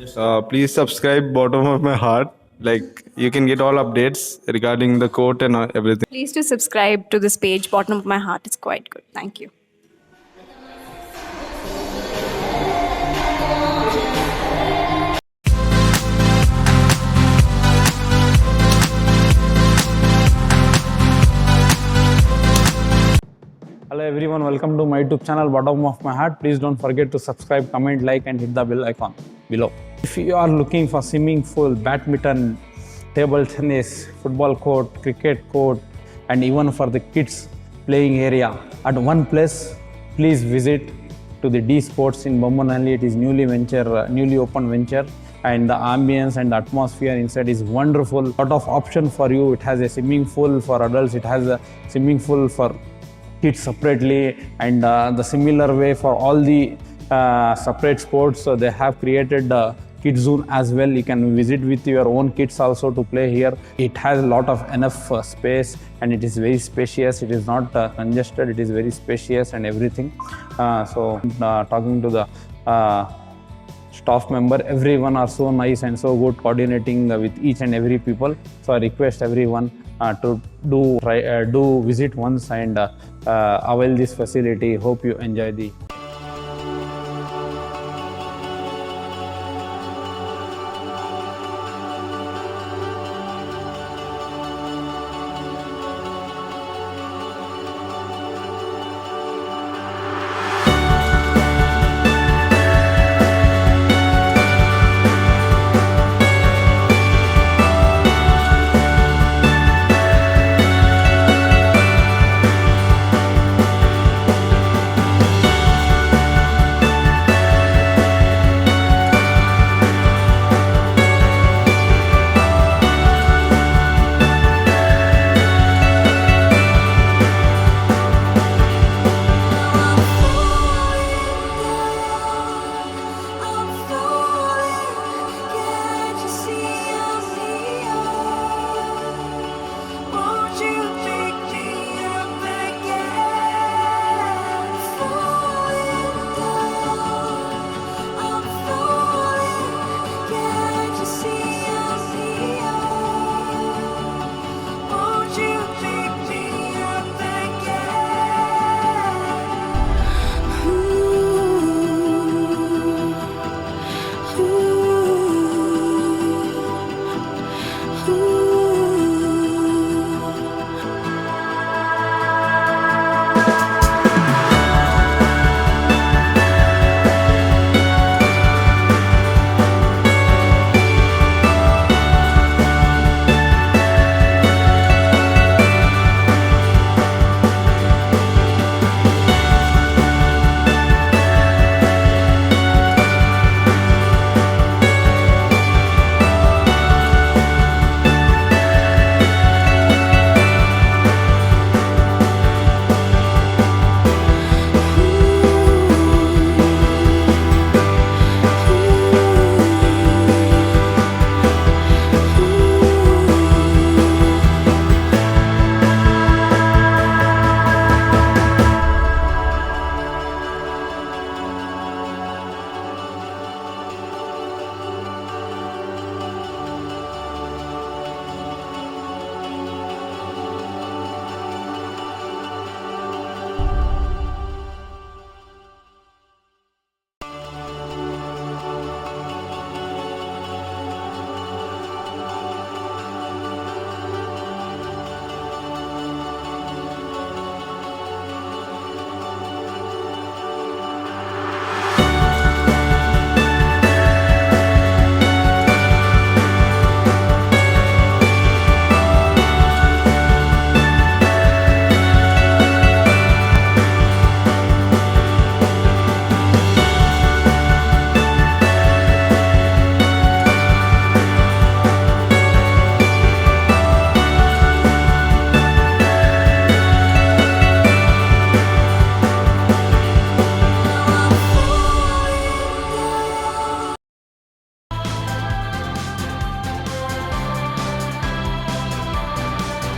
Please subscribe Bottom of My Heart. Like you can get all updates regarding the court and everything. Please do subscribe to this page. Bottom of my heart. It's quite good. Thank you. Hello everyone, welcome to my YouTube channel Bottom of My Heart. Please don't forget to subscribe, comment, like and hit the bell icon below. If you are looking for swimming pool, badminton, table tennis, football court, cricket court and even for the kids playing area at one place, please visit to the D Sports in Bommanalli. It is newly opened venture, and the ambience and the atmosphere inside is wonderful. Lot of option for you. It has a swimming pool for adults. It has a swimming pool for kids separately, and the similar way for all the separate sports. So they have created kids zone as well. You can visit with your own kids also to play here. It has a lot of enough space, and it is very spacious. It is not congested. It is very spacious and everything. Talking to the staff member, everyone are so nice and so good, coordinating with each and every people. So I request everyone to do visit once and avail this facility. Hope you enjoy the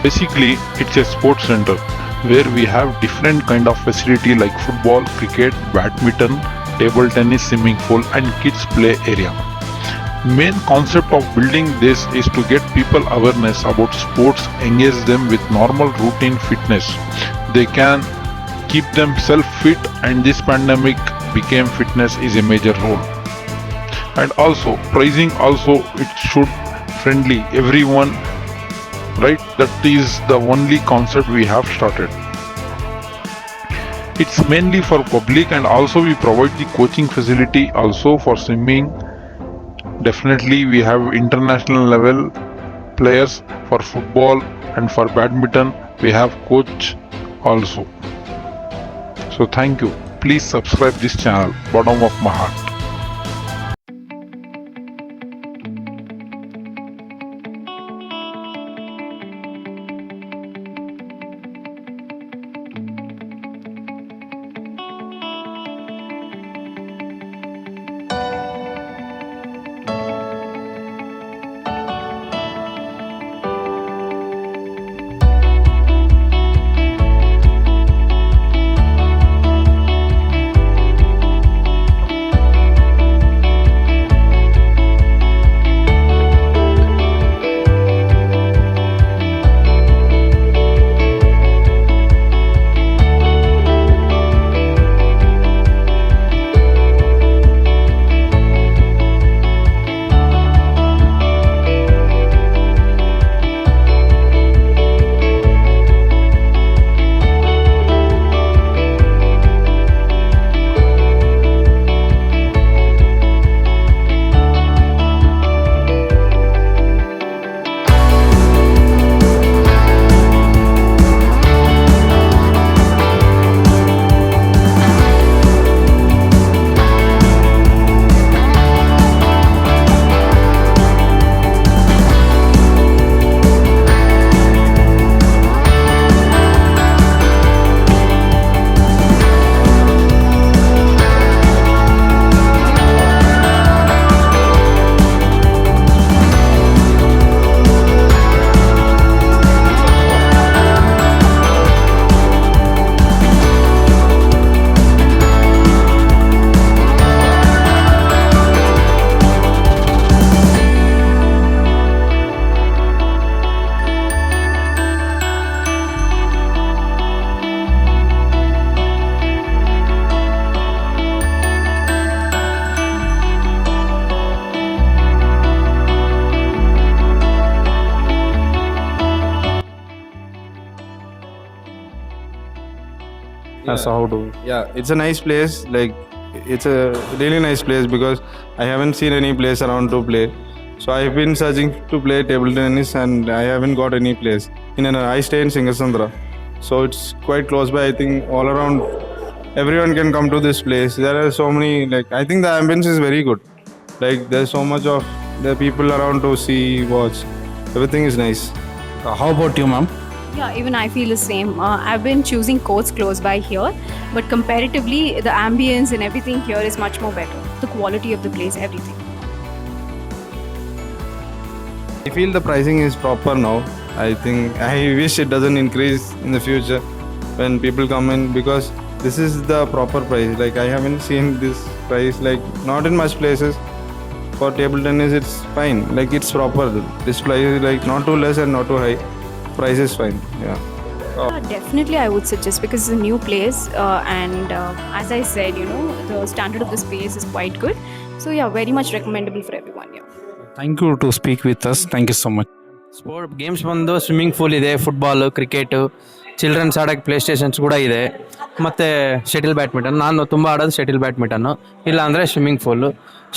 Basically, it's a sports center where we have different kind of facility like football, cricket, badminton, table tennis, swimming pool and kids play area. Main concept of building this is to get people awareness about sports, engage them with normal routine fitness. They can keep themselves fit, and this pandemic became fitness is a major role. And also pricing also it should friendly everyone, right? That is the only concept we have started. It's mainly for public, and also we provide the coaching facility also for swimming. Definitely we have international level players for football, and for badminton we have coach also. So thank you. Please subscribe this channel, bottom of my heart. So how do Yeah, it's a nice place. Like, it's a really nice place because I haven't seen any place around to play. So I've been searching to play table tennis and I haven't got any place. I stay in Singasandra, so it's quite close by. I think all around everyone can come to this place. There are so many, like, I think the ambience is very good. Like, there's so much of the people around to see, watch. Everything is nice. how about you, ma'am? Yeah, even I feel the same. I've been choosing courts close by here, but comparatively, the ambience and everything here is much more better. The quality of the place, everything. I feel the pricing is proper now. I wish it doesn't increase in the future when people come in, because this is the proper price. Like, I haven't seen this price, like, not in much places. For table tennis, it's fine. Like, it's proper. This price is like not too less and not too high. Price is fine. Yeah. Definitely, I would suggest, because it's a new place, and as I said, the standard of the space is quite good. So yeah, very much recommendable for everyone. Yeah. Thank you to speak with us. Thank you so much. Sport games ಬಂದು swimming pool ಇದೆ, football, cricket, children's ಆಡೋಕ್ಕೆ play stations ಕೂಡ ಇದೆ, ಮತ್ತು ಶಟಿಲ್ badminton. ನಾನು ತುಂಬ ಆಡೋದು ಶಟಿಲ್ ಬ್ಯಾಡ್ಮಿಂಟನ್ನು, ಇಲ್ಲ ಅಂದರೆ ಸ್ವಿಮ್ಮಿಂಗ್ ಪೂಲು.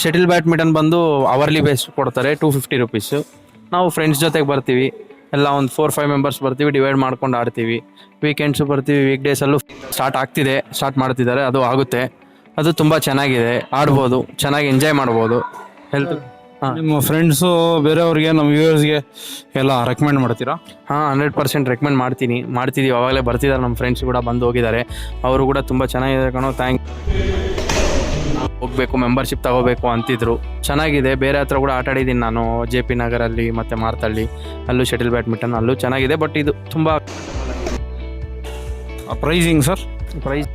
ಶಟಿಲ್ ಬ್ಯಾಡ್ಮಿಂಟನ್ ಬಂದು ಅವರ್ಲಿ ಬೇಸ್ ಕೊಡ್ತಾರೆ, 250 ರುಪೀಸು. ನಾವು ಫ್ರೆಂಡ್ಸ್ ಜೊತೆಗೆ ಬರ್ತೀವಿ, ಎಲ್ಲ ಒಂದು 4-5 ಮೆಂಬರ್ಸ್ ಬರ್ತೀವಿ, ಡಿವೈಡ್ ಮಾಡ್ಕೊಂಡು ಆಡ್ತೀವಿ. ವೀಕೆಂಡ್ಸು ಬರ್ತೀವಿ, ವೀಕ್ ಡೇಸಲ್ಲೂ ಸ್ಟಾರ್ಟ್ ಮಾಡ್ತಿದ್ದಾರೆ, ಅದು ಆಗುತ್ತೆ. ಅದು ತುಂಬ ಚೆನ್ನಾಗಿದೆ, ಆಡ್ಬೋದು, ಚೆನ್ನಾಗಿ ಎಂಜಾಯ್ ಮಾಡ್ಬೋದು. ಹೆಲ್ತ್ ನಿಮ್ಮ ಫ್ರೆಂಡ್ಸು ಬೇರೆಯವ್ರಿಗೆ, ನಮ್ಮ ವ್ಯೂವರ್ಸ್ಗೆ ಎಲ್ಲ ರೆಕಮೆಂಡ್ ಮಾಡ್ತೀರಾ? 100% ರೆಕಮೆಂಡ್ ಮಾಡ್ತಿದ್ದೀವಿ. ಅವಾಗಲೇ ಬರ್ತಿದ್ದಾರೆ, ನಮ್ಮ ಫ್ರೆಂಡ್ಸ್ ಕೂಡ ಬಂದು ಹೋಗಿದ್ದಾರೆ. ಅವರು ಕೂಡ ತುಂಬ ಚೆನ್ನಾಗಿದೆ ಕಣೋ, ಹೋಗಬೇಕು, ಮೆಂಬರ್ಶಿಪ್ ತಗೋಬೇಕು ಅಂತಿದ್ರು. ಚೆನ್ನಾಗಿದೆ. ಬೇರೆ ಹತ್ರ ಕೂಡ ಆಟ ಆಡಿದ್ದೀನಿ ನಾನು, JP ನಗರಲ್ಲಿ ಮತ್ತು ಮಾರ್ತಳ್ಳಿ, ಅಲ್ಲೂ ಶಟಿಲ್ ಬ್ಯಾಡ್ಮಿಂಟನ್, ಅಲ್ಲೂ ಚೆನ್ನಾಗಿದೆ. ಬಟ್ ಇದು ತುಂಬ ಪ್ರೈಸಿಂಗ್ ಸರ್? ಪ್ರೈಸ್